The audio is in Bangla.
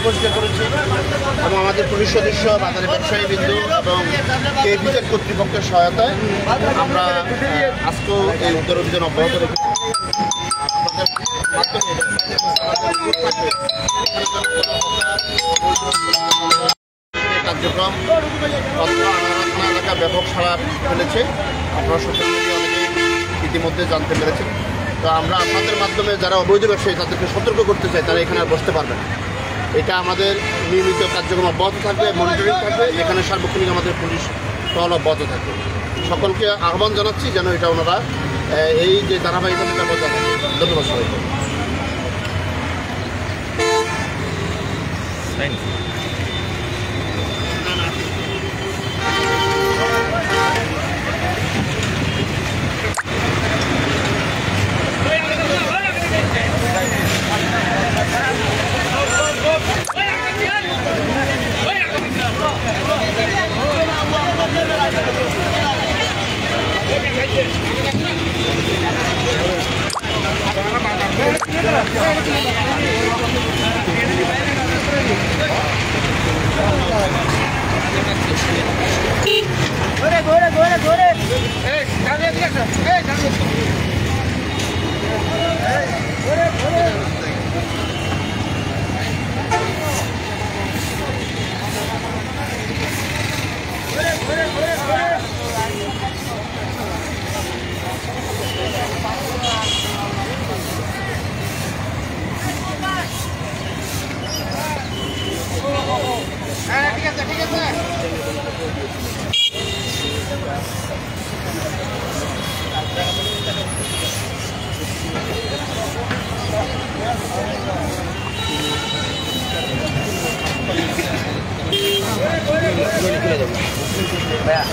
পরিষ্কার করেছি এবং আমাদের পুলিশ সদস্য, বাজারের ব্যবসায়ী বিন্দু এবং কেভিজের কর্তৃপক্ষের সহায়তায় আমরা আজকেও এই উদ্ধার অভিযান অব্যাহত রেখেছি। কার্যক্রম থানা এলাকা ব্যাপক সাড়া ফেলেছে। আপনারা সোশ্যাল মিডিয়া অনেকেই ইতিমধ্যে জানতে পেরেছেন। তো আমরা আপনাদের মাধ্যমে যারা অবৈধ ব্যবসায়ী তাদেরকে সতর্ক করতে চাই, তারা এখানে আর বসতে পারবে না। এটা আমাদের নিয়মিত কার্যক্রম অব্যাহত থাকবে, মনিটরিং থাকবে, এখানে সার্বক্ষণিক আমাদের পুলিশ টহল অব্যাহত থাকবে। সকলকে আহ্বান জানাচ্ছি যেন এটা ওনারা এই যে ধারাবাহিকতা বজায় থাকে। ধন্যবাদ সবাইকে। ঠিক আছে। ভাইয়া